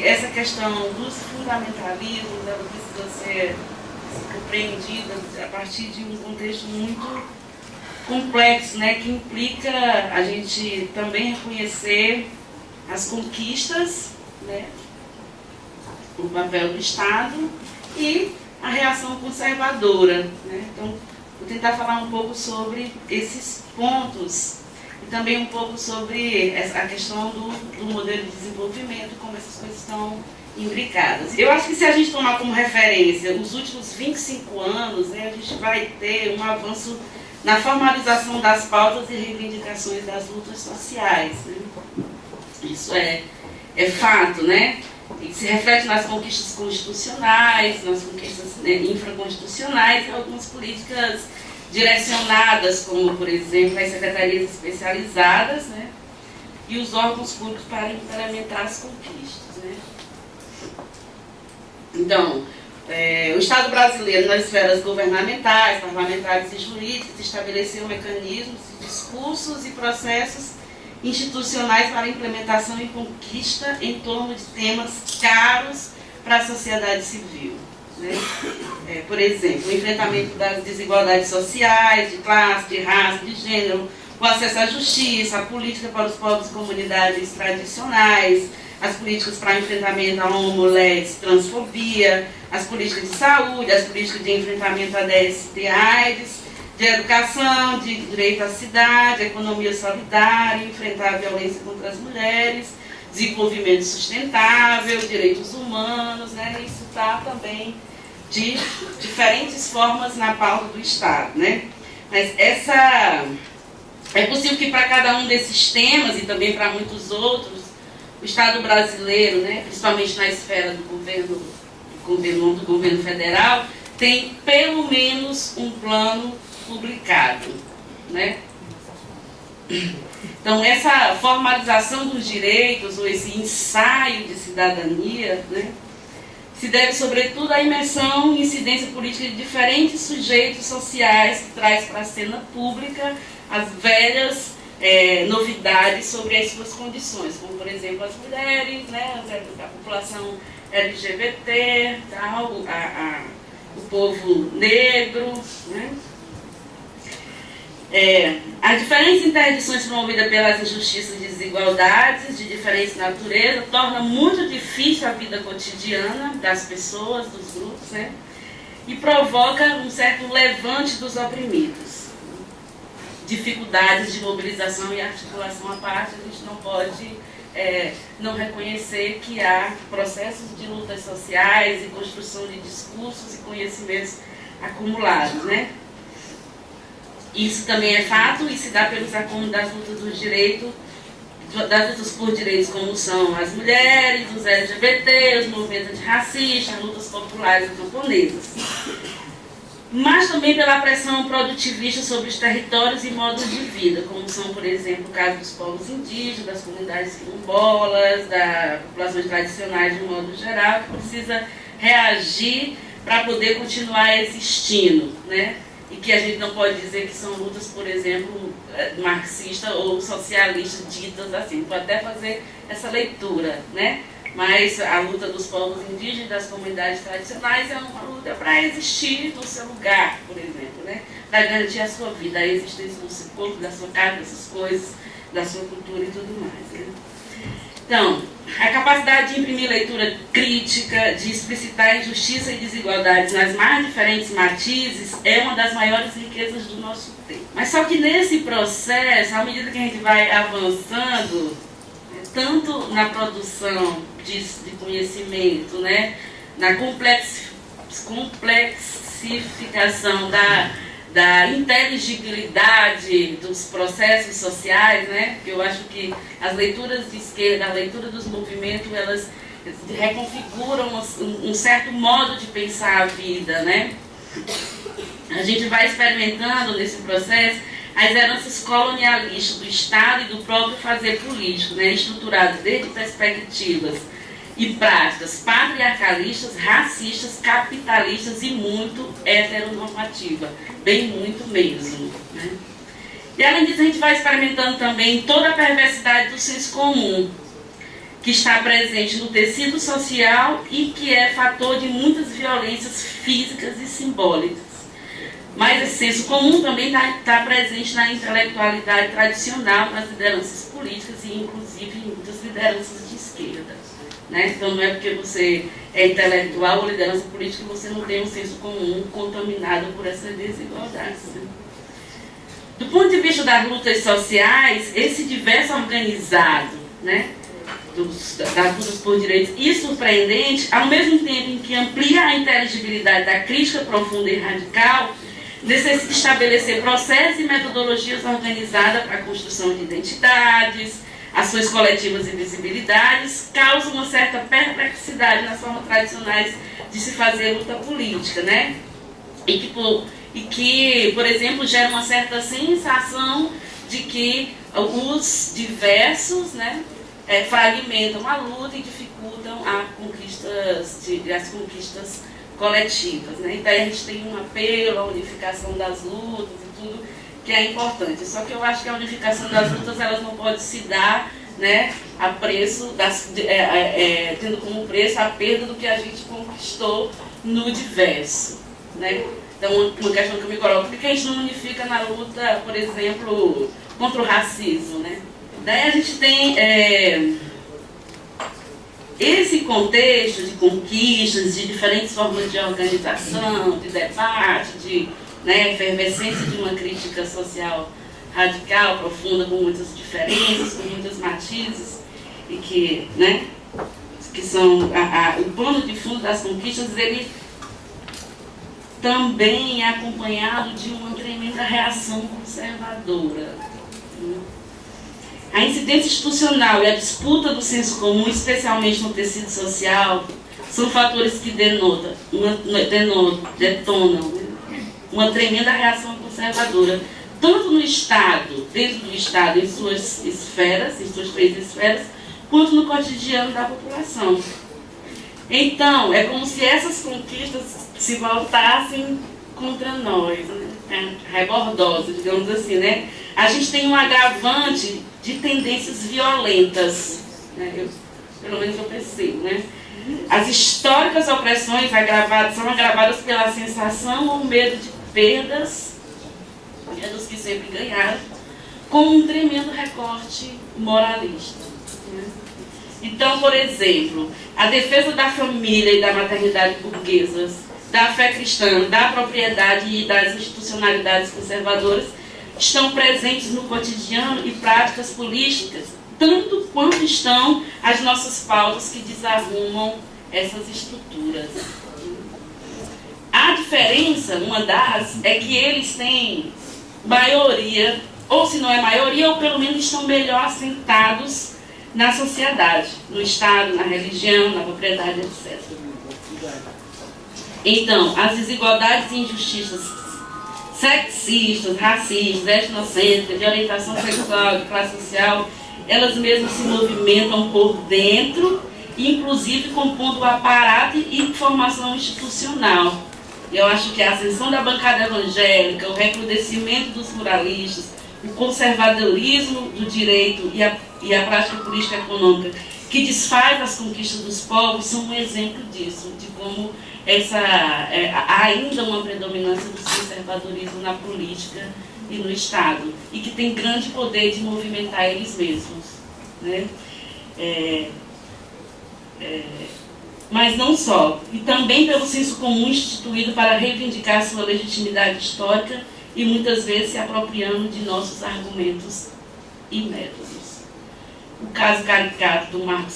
que essa questão dos fundamentalismos, ela precisa ser compreendida a partir de um contexto muito complexo, né, que implica a gente também reconhecer as conquistas, né, o papel do Estado e a reação conservadora, né? Então, vou tentar falar um pouco sobre esses pontos e também um pouco sobre a questão do modelo de desenvolvimento, como essas coisas estão imbricadas. Eu acho que se a gente tomar como referência os últimos 25 anos, né, a gente vai ter um avanço na formalização das pautas e reivindicações das lutas sociais, né? Isso é fato, né? E se reflete nas conquistas constitucionais, nas conquistas, né, infraconstitucionais e algumas políticas direcionadas, como, por exemplo, as secretarias especializadas, né, e os órgãos públicos para implementar as conquistas, né. Então, o Estado brasileiro, nas esferas governamentais, parlamentares e jurídicas, estabeleceu mecanismos, discursos e processos institucionais para implementação e conquista em torno de temas caros para a sociedade civil, né? Por exemplo, o enfrentamento das desigualdades sociais, de classe, de raça, de gênero, o acesso à justiça, a política para os povos e comunidades tradicionais, as políticas para enfrentamento à homo, lés, transfobia, as políticas de saúde, as políticas de enfrentamento à DST, AIDS, de educação, de direito à cidade, economia solidária, enfrentar a violência contra as mulheres, desenvolvimento sustentável, direitos humanos, né? Isso está também de diferentes formas na pauta do Estado, né? Mas é possível que para cada um desses temas e também para muitos outros, o Estado brasileiro, né, principalmente na esfera do governo federal, tem pelo menos um plano publicado, né? Então, essa formalização dos direitos, ou esse ensaio de cidadania, né, se deve, sobretudo, à imersão e incidência política de diferentes sujeitos sociais que traz para a cena pública as velhas novidades sobre as suas condições, como, por exemplo, as mulheres, né, a população LGBT, tal, o povo negro, né? As diferentes interdições promovidas pelas injustiças e desigualdades de diferente natureza torna muito difícil a vida cotidiana das pessoas, dos grupos, né? E provoca um certo levante dos oprimidos. Dificuldades de mobilização e articulação à parte, a gente não pode não reconhecer que há processos de lutas sociais e construção de discursos e conhecimentos acumulados, né? Isso também é fato e se dá pelos acúmulos das lutas dos direitos, das lutas por direitos como são as mulheres, os LGBT, os movimentos antirracistas, as lutas populares e camponesas. Mas também pela pressão produtivista sobre os territórios e modos de vida, como são, por exemplo, o caso dos povos indígenas, das comunidades quilombolas, das populações tradicionais de um modo geral, que precisa reagir para poder continuar existindo, né? E que a gente não pode dizer que são lutas, por exemplo, marxistas ou socialistas ditas assim. Pode até fazer essa leitura, né? Mas a luta dos povos indígenas, das comunidades tradicionais, é uma luta para existir no seu lugar, por exemplo, né? Para garantir a sua vida, a existência do seu corpo, da sua casa, dessas coisas, da sua cultura e tudo mais, né? Então, a capacidade de imprimir leitura crítica, de explicitar injustiça e desigualdades nas mais diferentes matizes é uma das maiores riquezas do nosso tempo. Mas só que nesse processo, à medida que a gente vai avançando, tanto na produção de conhecimento, né, na complexificação da inteligibilidade dos processos sociais, né? Eu acho que as leituras de esquerda, a leitura dos movimentos, elas reconfiguram um certo modo de pensar a vida, né? A gente vai experimentando nesse processo as heranças colonialistas do Estado e do próprio fazer político, né? Estruturadas desde perspectivas e práticas patriarcalistas, racistas, capitalistas e muito heteronormativa, bem muito mesmo, né? E além disso, a gente vai experimentando também toda a perversidade do senso comum, que está presente no tecido social e que é fator de muitas violências físicas e simbólicas. Mas esse senso comum também está presente na intelectualidade tradicional, nas lideranças políticas e, inclusive, em muitas lideranças de esquerda. Né? Então, não é porque você é intelectual ou liderança política que você não tem um senso comum contaminado por essa desigualdade. Né? Do ponto de vista das lutas sociais, esse diverso organizado, né, das lutas por direitos e surpreendente, ao mesmo tempo em que amplia a inteligibilidade da crítica profunda e radical, necessita estabelecer processos e metodologias organizadas para a construção de identidades, ações coletivas e visibilidades, causa uma certa perplexidade nas formas tradicionais de se fazer luta política, né? E que, por exemplo, gera uma certa sensação de que os diversos, né, fragmentam a luta e dificultam as conquistas coletivas. Né? Então a gente tem um apelo à unificação das lutas e tudo que é importante. Só que eu acho que a unificação das lutas elas não pode se dar, né, a preço tendo como preço a perda do que a gente conquistou no diverso. Né? Então, uma questão que eu me coloco, por que a gente não unifica na luta, por exemplo, contra o racismo? Né? Daí a gente tem esse contexto de conquistas, de diferentes formas de organização, de debate, de, né, efervescência de uma crítica social radical, profunda, com muitas diferenças, com muitos matizes, e que, né, que são o plano de fundo das conquistas, ele também é acompanhado de uma tremenda reação conservadora. A incidência institucional e a disputa do senso comum, especialmente no tecido social, são fatores que detonam uma tremenda reação conservadora, tanto no Estado, dentro do Estado, em suas esferas, em suas 3 esferas, quanto no cotidiano da população. Então, é como se essas conquistas se voltassem contra nós, né? Rebordosa, digamos assim, né? A gente tem um agravante de tendências violentas, né? Pelo menos eu percebo, né? As históricas opressões são agravadas pela sensação ou medo de perdas, dos que sempre ganharam, com um tremendo recorte moralista. Né? Então, por exemplo, a defesa da família e da maternidade burguesas, da fé cristã, da propriedade e das institucionalidades conservadoras estão presentes no cotidiano e práticas políticas, tanto quanto estão as nossas pautas que desarrumam essas estruturas. A diferença, uma das, é que eles têm maioria, ou se não é maioria, ou pelo menos estão melhor assentados na sociedade, no Estado, na religião, na propriedade, etc. Então, as desigualdades e injustiças sexistas, racistas, etnocêntricas, de orientação sexual, de classe social, elas mesmas se movimentam por dentro, inclusive compondo o aparato e formação institucional. Eu acho que a ascensão da bancada evangélica, o recrudescimento dos pluralistas, o conservadorismo do direito e a prática política econômica que desfaz as conquistas dos povos são um exemplo disso, de como há ainda uma predominância do conservadorismo na política e no Estado, e que tem grande poder de movimentar eles mesmos. Né? Mas não só, e também pelo senso comum instituído para reivindicar sua legitimidade histórica e muitas vezes se apropriando de nossos argumentos e métodos. O caso caricato do Marcos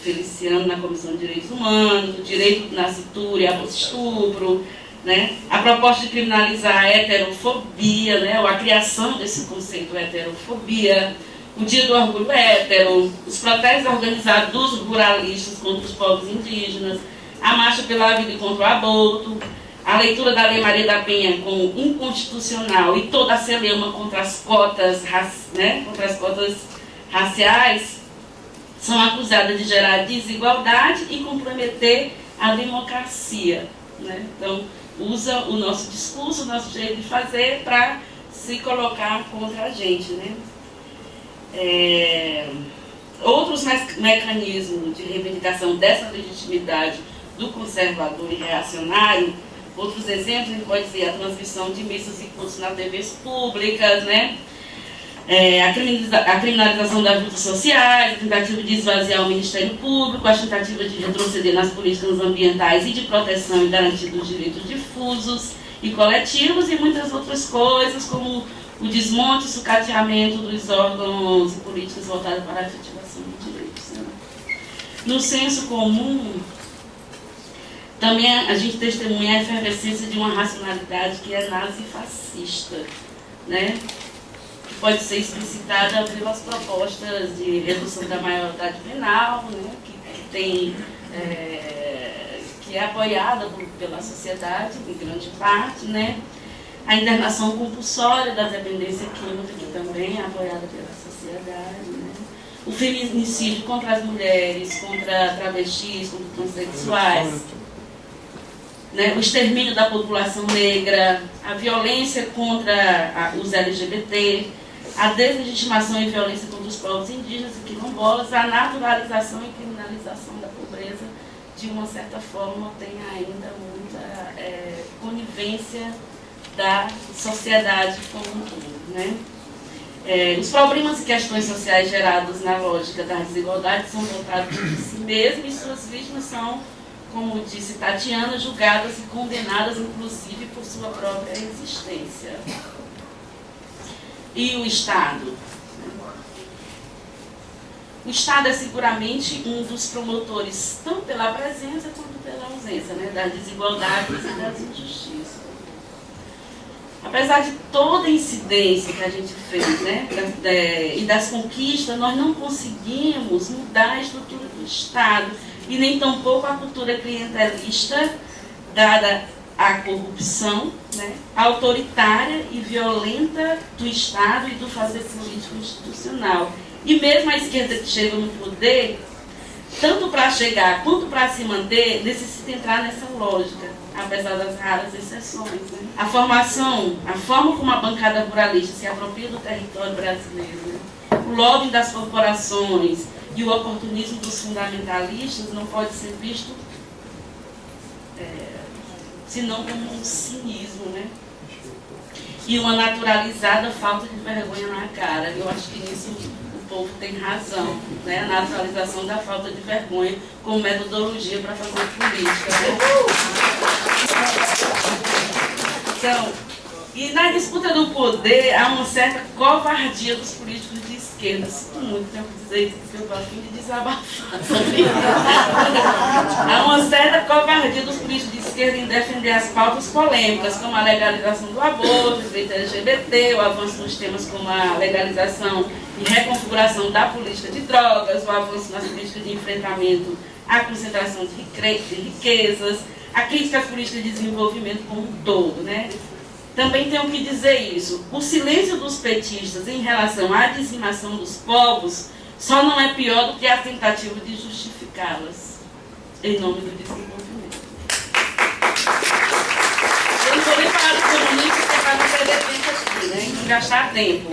Feliciano na Comissão de Direitos Humanos, o direito do nascituro e abuso estupro, né? A proposta de criminalizar a heterofobia, né? Ou a criação desse conceito heterofobia, o Dia do Orgulho Hétero, os protestos organizados dos ruralistas contra os povos indígenas, a marcha pela vida e contra o aborto, a leitura da Lei Maria da Penha como inconstitucional e toda a celeuma contra as cotas, né? Contra as cotas raciais, são acusadas de gerar desigualdade e comprometer a democracia. Né? Então, usa o nosso discurso, o nosso jeito de fazer para se colocar contra a gente. Né? outros mecanismos de reivindicação dessa legitimidade do conservador e reacionário, outros exemplos, a gente pode dizer a transmissão de missas e cultos nas TVs públicas, né? A criminalização das lutas sociais, a tentativa de esvaziar o Ministério Público, a tentativa de retroceder nas políticas ambientais e de proteção e garantia dos direitos difusos e coletivos, e muitas outras coisas, como o desmonte e sucateamento dos órgãos e políticas voltadas para a efetivação de direitos. Né? No senso comum, também a gente testemunha a efervescência de uma racionalidade que é nazifascista, né? Pode ser explicitada pelas propostas de redução da maioridade penal, né? Que é apoiada pela sociedade, em grande parte, né? A internação compulsória da dependência química, que também é apoiada pela sociedade, né? O feminicídio contra as mulheres, contra travestis, contra transexuais, né? O extermínio da população negra, a violência contra os LGBT, a deslegitimação e violência contra os povos indígenas e quilombolas, a naturalização e criminalização da pobreza, de uma certa forma, tem ainda muita conivência da sociedade como um todo, né? Os problemas e questões sociais gerados na lógica das desigualdades são voltados de si mesmos e suas vítimas são, como disse Tatiana, julgadas e condenadas, inclusive, por sua própria existência. E o Estado? O Estado é seguramente um dos promotores, tanto pela presença quanto pela ausência, né, das desigualdades e das injustiças. Apesar de toda a incidência que a gente fez, né, e das conquistas, nós não conseguimos mudar a estrutura do Estado e nem tampouco a cultura clientelista dada a corrupção, né, autoritária e violenta do Estado e do fazer político institucional. E mesmo a esquerda que chega no poder, tanto para chegar quanto para se manter, necessita entrar nessa lógica, apesar das raras exceções. Né? A forma como a bancada ruralista se apropria do território brasileiro, né? O lobby das corporações e o oportunismo dos fundamentalistas não pode ser visto senão como um cinismo, né? E uma naturalizada falta de vergonha na cara. Eu acho que nisso o povo tem razão, né? A naturalização da falta de vergonha como metodologia para fazer política. Né? Então, e na disputa do poder há uma certa covardia dos políticos de esquerda. Sinto muito tempo dizer isso, porque eu estou a fim de desabafar. Há uma certa covardia dos políticos de esquerda em defender as pautas polêmicas, como a legalização do aborto, o direito LGBT, o avanço nos temas como a legalização e reconfiguração da política de drogas, o avanço nas políticas de enfrentamento à concentração de riquezas, a crítica às políticas de desenvolvimento como um todo, né? Também tenho que dizer isso. O silêncio dos petistas em relação à dizimação dos povos só não é pior do que a tentativa de justificá-las em nome do desenvolvimento. Eu não vou nem falar do comunismo, porque é para não perder tempo aqui, né? Não gastar tempo.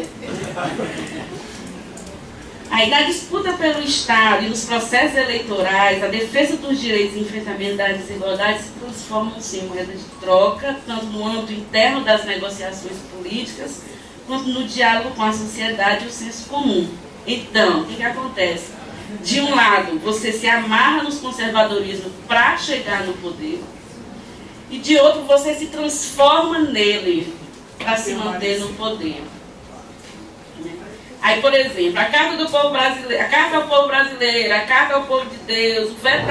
Aí, na disputa pelo Estado e nos processos eleitorais, a defesa dos direitos e enfrentamento das desigualdades se transformam-se em moeda de troca, tanto no âmbito interno das negociações políticas, quanto no diálogo com a sociedade e o senso comum. Então, o que acontece? De um lado, você se amarra nos conservadorismos para chegar no poder, e de outro, você se transforma nele para se manter no poder. Aí, por exemplo, a Carta do Povo Brasileiro, a Carta ao Povo Brasileiro, a Carta ao Povo de Deus, o veto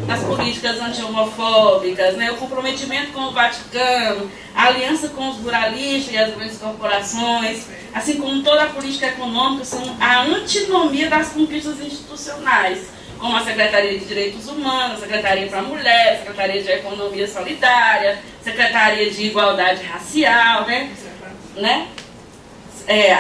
nas políticas anti-homofóbicas, né, o comprometimento com o Vaticano, a aliança com os ruralistas e as grandes corporações, assim como toda a política econômica, são a antinomia das conquistas institucionais, como a Secretaria de Direitos Humanos, a Secretaria para a Mulher, a Secretaria de Economia Solidária, Secretaria de Igualdade Racial, né?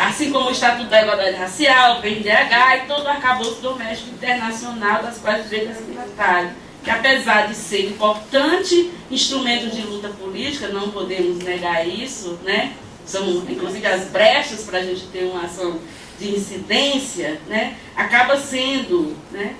Assim como o Estatuto da Igualdade Racial, o PNDH e todo o arcabouço doméstico internacional das quais o direito é signatário, que apesar de ser importante instrumento de luta política, não podemos negar isso, né? São inclusive as brechas para a gente ter uma ação de incidência, né, acaba sendo, né,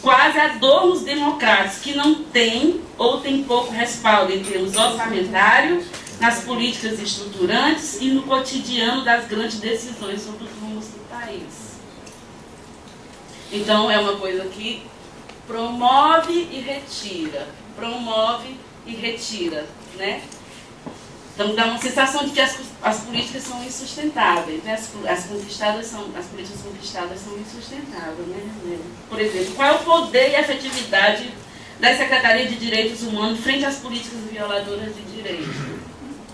quase adornos democráticos que não têm ou têm pouco respaldo em termos orçamentários, nas políticas estruturantes e no cotidiano das grandes decisões sobre os rumos do país. Então, é uma coisa que promove e retira, né? Então, dá uma sensação de que as políticas são insustentáveis, né? As políticas conquistadas são insustentáveis, né? Por exemplo, qual é o poder e a efetividade da Secretaria de Direitos Humanos frente às políticas violadoras de direitos?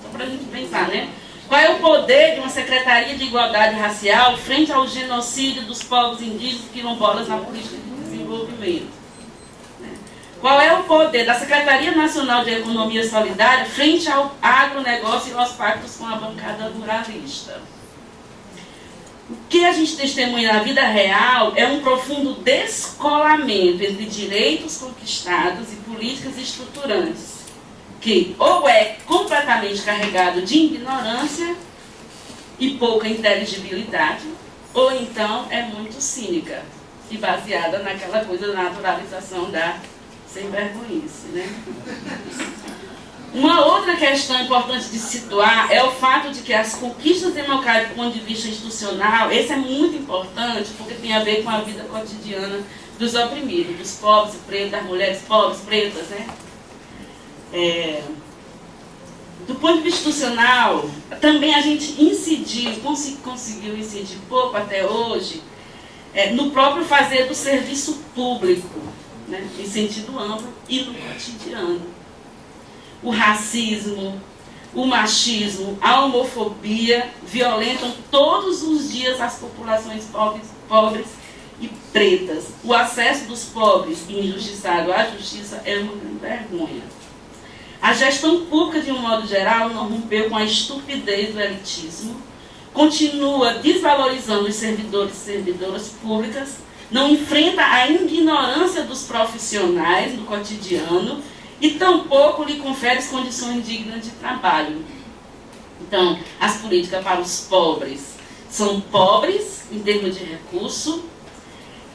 Só para a gente pensar, né? Qual é o poder de uma Secretaria de Igualdade Racial frente ao genocídio dos povos indígenas quilombolas na política de desenvolvimento? Qual é o poder da Secretaria Nacional de Economia Solidária frente ao agronegócio e aos pactos com a bancada ruralista? O que a gente testemunha na vida real é um profundo descolamento entre direitos conquistados e políticas estruturantes, que ou é completamente carregado de ignorância e pouca inteligibilidade, ou então é muito cínica e baseada naquela coisa da naturalização da sem vergonhice, né? Uma outra questão importante de situar é o fato de que as conquistas democráticas do ponto de vista institucional, esse é muito importante porque tem a ver com a vida cotidiana dos oprimidos, dos pobres, pretos, das mulheres pobres, pretas, né? Do ponto de vista institucional, também a gente conseguiu incidir pouco até hoje no próprio fazer do serviço público, né, em sentido amplo e no cotidiano. O racismo, o machismo, a homofobia violentam todos os dias as populações pobres e pretas. O acesso dos pobres e injustiçados à justiça é uma grande vergonha. A gestão pública, de um modo geral, não rompeu com a estupidez do elitismo, continua desvalorizando os servidores e servidoras públicas, não enfrenta a ignorância dos profissionais do cotidiano e tampouco lhe confere condições dignas de trabalho. Então, as políticas para os pobres são pobres em termos de recurso,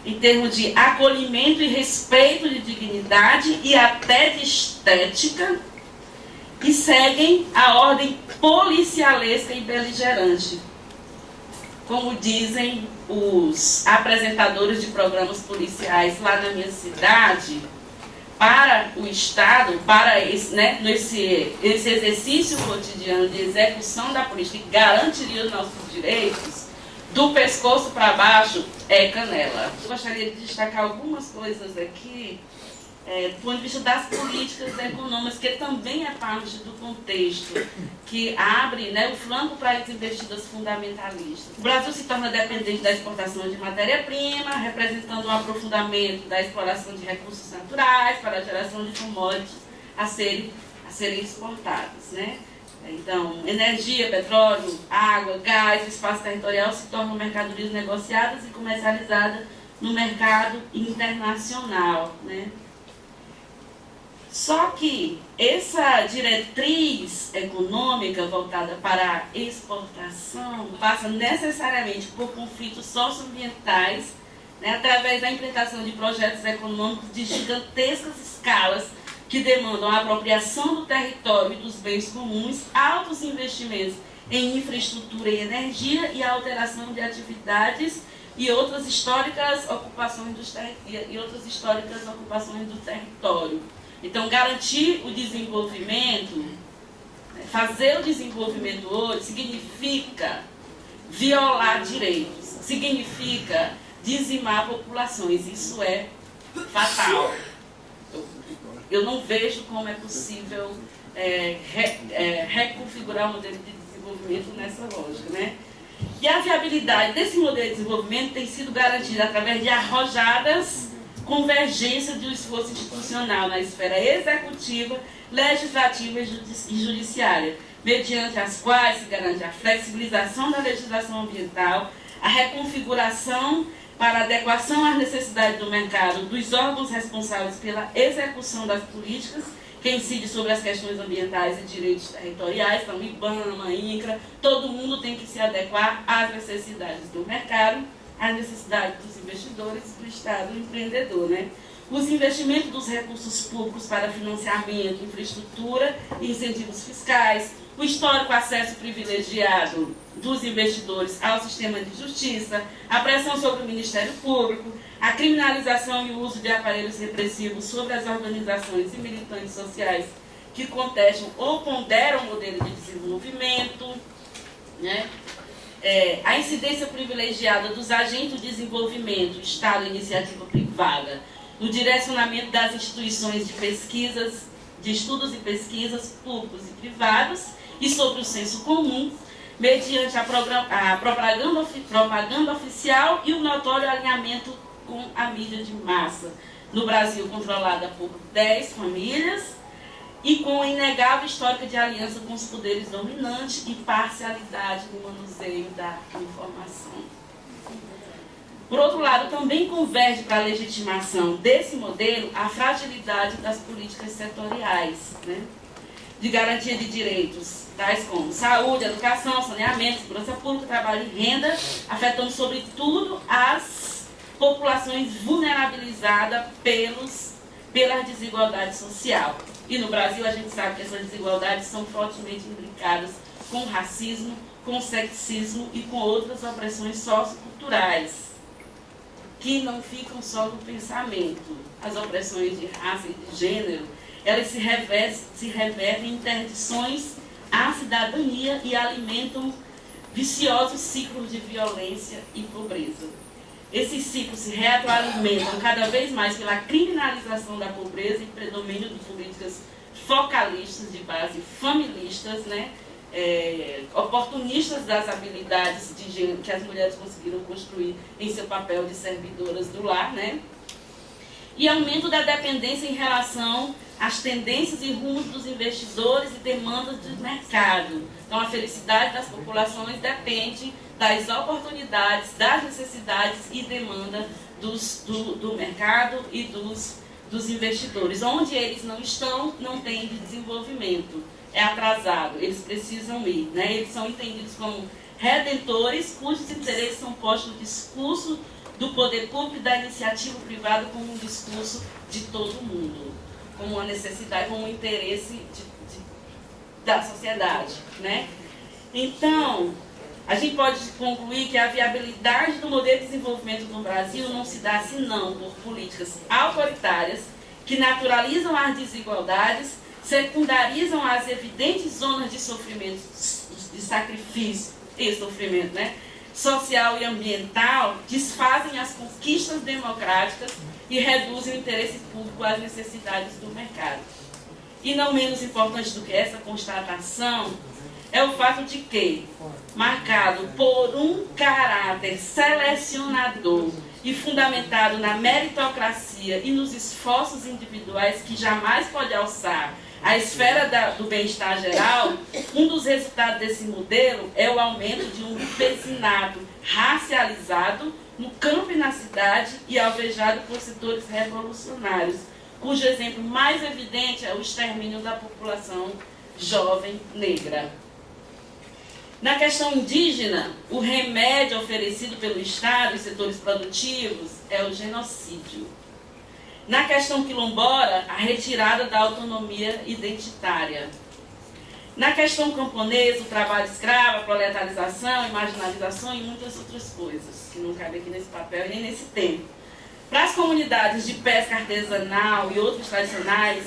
em termos de acolhimento e respeito de dignidade e até de estética, e seguem a ordem policialesca e beligerante. Como dizem os apresentadores de programas policiais lá na minha cidade, para o Estado, para esse exercício cotidiano de execução da política que garantiria os nossos direitos, do pescoço para baixo é canela. Eu gostaria de destacar algumas coisas aqui, do ponto de vista das políticas econômicas, que também é parte do contexto, que abre, né, o flanco para as investidas fundamentalistas. O Brasil se torna dependente da exportação de matéria-prima, representando um aprofundamento da exploração de recursos naturais para a geração de commodities a serem exportados, né? Então, energia, petróleo, água, gás, espaço territorial se tornam mercadorias negociadas e comercializadas no mercado internacional, né? Só que essa diretriz econômica voltada para a exportação passa necessariamente por conflitos socioambientais, né, através da implementação de projetos econômicos de gigantescas escalas que demandam a apropriação do território e dos bens comuns, altos investimentos em infraestrutura e energia e a alteração de atividades e outras históricas ocupações do território. Então, garantir o desenvolvimento, fazer o desenvolvimento hoje, significa violar direitos, significa dizimar populações. Isso é fatal. Eu não vejo como é possível reconfigurar o modelo de desenvolvimento nessa lógica, né? E a viabilidade desse modelo de desenvolvimento tem sido garantida através de arrojadas convergência do esforço institucional na esfera executiva, legislativa e judiciária, mediante as quais se garante a flexibilização da legislação ambiental, a reconfiguração para adequação às necessidades do mercado dos órgãos responsáveis pela execução das políticas que incide sobre as questões ambientais e direitos territoriais, então IBAMA, INCRA, todo mundo tem que se adequar às necessidades do mercado, às necessidades dos investidores, do Estado empreendedor, né? Os investimentos dos recursos públicos para financiamento, infraestrutura e incentivos fiscais, o histórico acesso privilegiado dos investidores ao sistema de justiça, a pressão sobre o Ministério Público, a criminalização e o uso de aparelhos repressivos sobre as organizações e militantes sociais que contestam ou ponderam o modelo de desenvolvimento, né? A incidência privilegiada dos agentes de desenvolvimento, Estado e iniciativa privada, no direcionamento das instituições de pesquisas, de estudos e pesquisas públicos e privados, e sobre o senso comum, mediante a propaganda oficial e o notório alinhamento com a mídia de massa, no Brasil controlada por 10 famílias, e com a inegável histórica de aliança com os poderes dominantes e parcialidade no manuseio da informação. Por outro lado, também converge para a legitimação desse modelo a fragilidade das políticas setoriais, né, de garantia de direitos, tais como saúde, educação, saneamento, segurança pública, trabalho e renda, afetando sobretudo as populações vulnerabilizadas pela desigualdade social. E no Brasil a gente sabe que essas desigualdades são fortemente imbricadas com o racismo, com o sexismo e com outras opressões socioculturais, que não ficam só no pensamento. As opressões de raça e de gênero, elas se revertem em interdições à cidadania e alimentam viciosos ciclos de violência e pobreza. Esses ciclos se retroalimentam cada vez mais pela criminalização da pobreza e predomínio de políticas focalistas de base familistas, né? Oportunistas das habilidades de gênero que as mulheres conseguiram construir em seu papel de servidoras do lar, né? E aumento da dependência em relação às tendências e rumos dos investidores e demandas do mercado. Então, a felicidade das populações depende das oportunidades, das necessidades e demanda do mercado e dos investidores. Onde eles não estão, não tem de desenvolvimento. É atrasado, eles precisam ir, né? Eles são entendidos como redentores cujos interesses são postos no discurso do poder público e da iniciativa privada como um discurso de todo mundo, como uma necessidade, como um interesse da sociedade, né? Então, a gente pode concluir que a viabilidade do modelo de desenvolvimento no Brasil não se dá senão por políticas autoritárias que naturalizam as desigualdades, secundarizam as evidentes zonas de sofrimento, de sacrifício e sofrimento, né, social e ambiental, desfazem as conquistas democráticas e reduzem o interesse público às necessidades do mercado. E não menos importante do que essa constatação é o fato de que, marcado por um caráter selecionador e fundamentado na meritocracia e nos esforços individuais que jamais pode alçar a esfera do bem-estar geral, um dos resultados desse modelo é o aumento de um empecinato racializado no campo e na cidade e alvejado por setores revolucionários, cujo exemplo mais evidente é o extermínio da população jovem negra. Na questão indígena, o remédio oferecido pelo Estado e setores produtivos é o genocídio. Na questão quilombola, a retirada da autonomia identitária. Na questão camponesa, o trabalho escravo, a proletarização, a marginalização e muitas outras coisas, que não cabem aqui nesse papel e nem nesse tempo. Para as comunidades de pesca artesanal e outros tradicionais,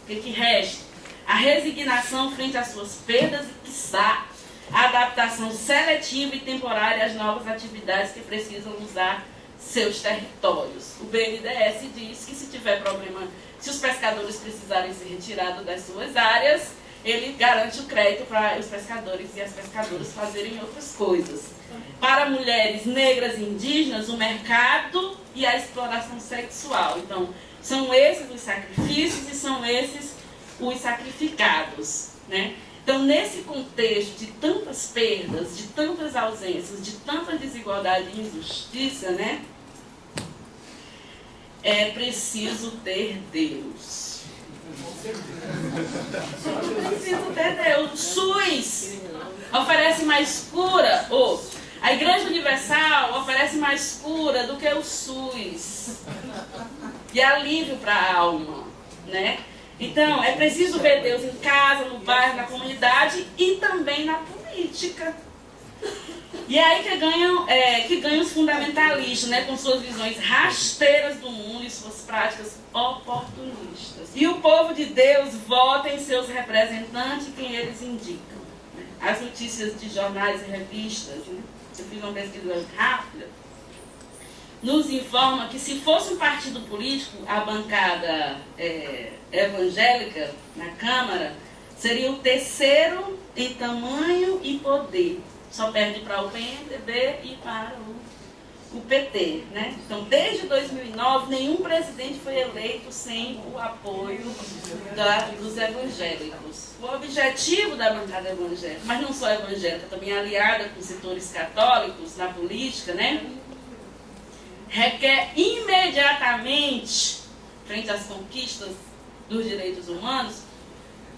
o que resta? A resignação frente às suas perdas e, quiçá, a adaptação seletiva e temporária às novas atividades que precisam usar seus territórios. O BNDES diz que se tiver problema, se os pescadores precisarem ser retirados das suas áreas, ele garante o crédito para os pescadores e as pescadoras fazerem outras coisas. Para mulheres negras e indígenas, o mercado e a exploração sexual. Então, são esses os sacrifícios e são esses os sacrificados, né? Então, nesse contexto de tantas perdas, de tantas ausências, de tanta desigualdade e injustiça, né, é preciso ter Deus. Preciso entender. O SUS oferece mais cura, a Igreja Universal oferece mais cura do que o SUS. E alívio para a alma, né? Então, é preciso ver Deus em casa, no bairro, na comunidade e também na política. E aí que ganham os fundamentalistas, né, com suas visões rasteiras do mundo e suas práticas oportunistas. E o povo de Deus vota em seus representantes, quem eles indicam. Né? As notícias de jornais e revistas, né? Eu fiz uma pesquisa rápida, nos informa que se fosse um partido político, a bancada evangélica na Câmara seria o terceiro em tamanho e poder. Só perde para o PMDB e para o PT. Né? Então, desde 2009, nenhum presidente foi eleito sem o apoio dos evangélicos. O objetivo da bancada evangélica, mas não só evangélica, também aliada com setores católicos na política, né? Requer imediatamente, frente às conquistas dos direitos humanos,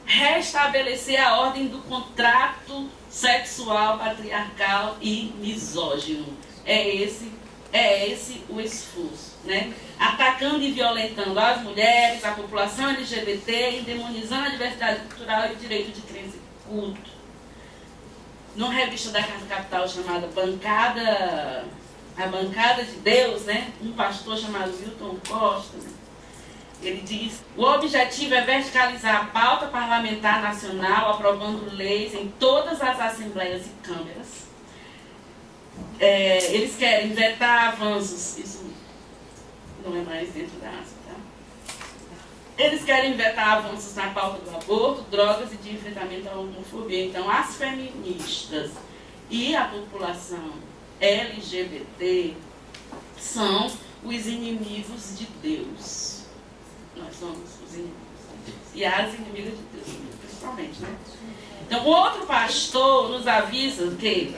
restabelecer a ordem do contrato sexual, patriarcal e misógino. É esse o esforço, né? Atacando e violentando as mulheres, a população LGBT, demonizando a diversidade cultural e o direito de crença e culto. Numa revista da Casa Capital chamada A Bancada de Deus, né? Um pastor chamado Milton Costa, né? Ele diz: o objetivo é verticalizar a pauta parlamentar nacional, aprovando leis em todas as assembleias e câmeras. Eles querem vetar avanços, isso não é mais dentro da ASA, tá? Eles querem vetar avanços na pauta do aborto, drogas e de enfrentamento à homofobia. Então, as feministas e a população LGBT são os inimigos de Deus. Nós somos os inimigos de Deus. E as inimigas de Deus, principalmente, né? Então, outro pastor nos avisa que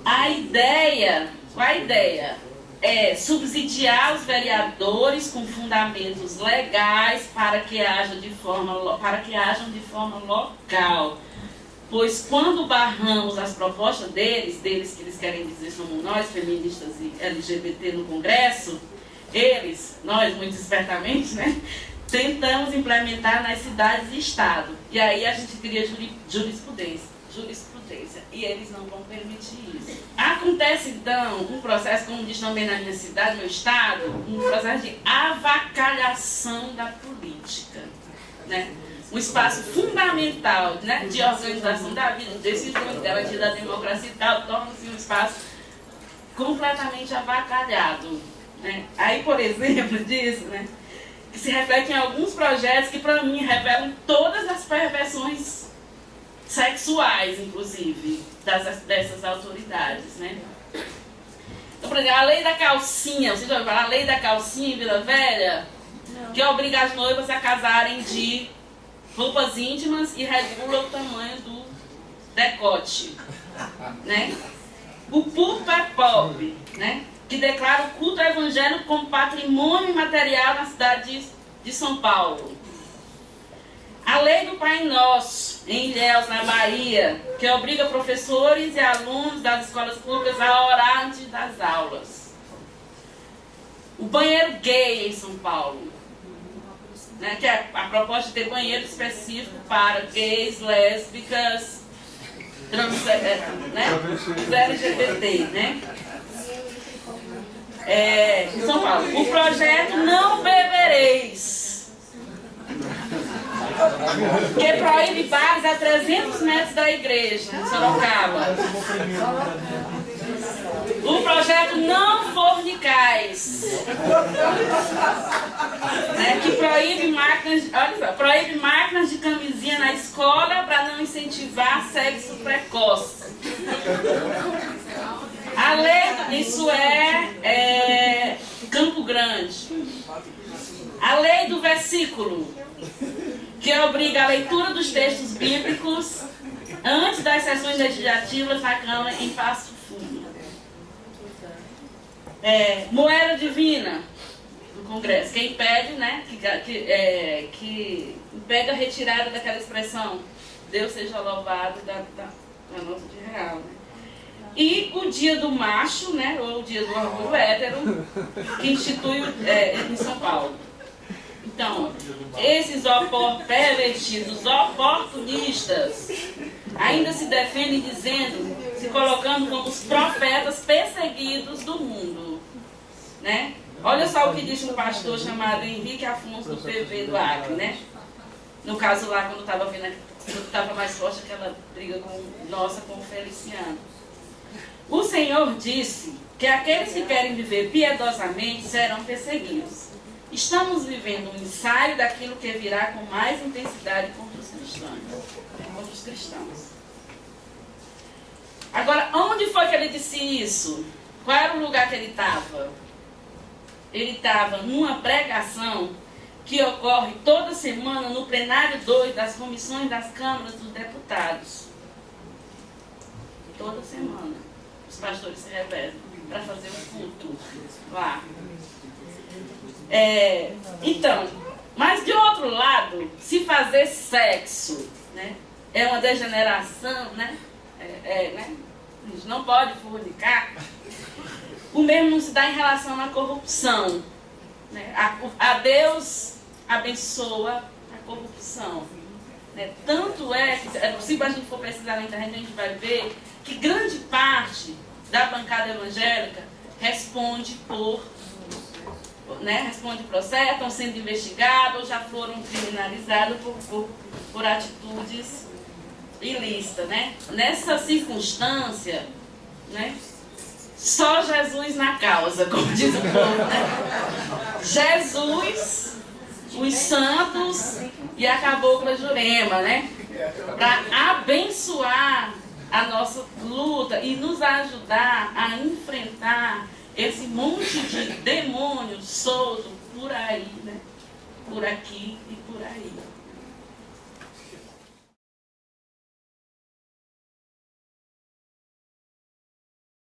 a ideia é subsidiar os vereadores com fundamentos legais para que ajam de forma local. Pois quando barramos as propostas deles que eles querem dizer somos nós, feministas e LGBT no Congresso, nós muito espertamente, né, tentamos implementar nas cidades e estado. E aí a gente cria jurisprudência. E eles não vão permitir isso. Acontece então um processo, como diz também na minha cidade, no meu estado, um processo de avacalhação da política, né? Um espaço fundamental, né, de organização da vida, de decisão, de garantia da democracia e tal, torna-se um espaço completamente avacalhado. Né? Aí, por exemplo, disso, né, que se reflete em alguns projetos que, para mim, revelam todas as perversões sexuais, inclusive, dessas autoridades. Né? Então, por exemplo, a lei da calcinha, você já ouviu falar? A lei da calcinha em Vila Velha, que obriga as noivas a casarem de roupas íntimas e regula o tamanho do decote. Né? O Pulpo é Pop, né, que declara o culto evangélico como patrimônio imaterial na cidade de São Paulo. A lei do Pai Nosso, em Ilhéus, na Bahia, que obriga professores e alunos das escolas públicas a orar antes das aulas. O banheiro gay em São Paulo, né, que é a proposta de ter banheiro específico para gays, lésbicas, os LGBT, né? Em São Paulo. O projeto Não Bebereis, que proíbe bares a 300 metros da igreja, em Sorocaba. O projeto Não Fornicais, né, que proíbe máquinas de camisinha na escola para não incentivar sexo precoce. A lei, isso é Campo Grande. A lei do versículo, que obriga a leitura dos textos bíblicos antes das sessões legislativas na Câmara em Passo Fundo. Moeda Divina, no Congresso. Quem pede, né, que impede a retirada daquela expressão, Deus seja louvado da nota de real. Né? E o dia do macho, né, ou o dia do orgulho hétero, que institui em São Paulo. Então, esses pervertidos, oportunistas, ainda se defendem dizendo, se colocando como os profetas perseguidos do mundo. Né? Olha só o que disse um pastor chamado Henrique Afonso do PV do Acre, né? No caso lá, quando estava mais forte aquela briga nossa com o Feliciano. O Senhor disse que aqueles que querem viver piedosamente serão perseguidos. Estamos vivendo um ensaio daquilo que virá com mais intensidade contra os cristãos. Agora, onde foi que ele disse isso? Qual era o lugar que ele estava? Ele estava numa pregação que ocorre toda semana no plenário 2 das comissões das câmaras dos deputados. Toda semana. Os pastores se revezam para fazer um culto lá. Então, mas de outro lado, se fazer sexo, né, é uma degeneração, né? Né? A gente não pode fornicar. O mesmo não se dá em relação à corrupção. Né? A Deus abençoa a corrupção. Né? Tanto é que, se a gente for pesquisar na internet, a gente vai ver que grande parte da bancada evangélica responde responde processo, estão sendo investigados ou já foram criminalizados por atitudes ilícitas. Né? Nessa circunstância, né, só Jesus na causa, como diz o povo. Né? Jesus, os santos e a cabocla Jurema, né? Para abençoar a nossa luta e nos ajudar a enfrentar esse monte de demônios solto por aí, né? Por aqui e por aí.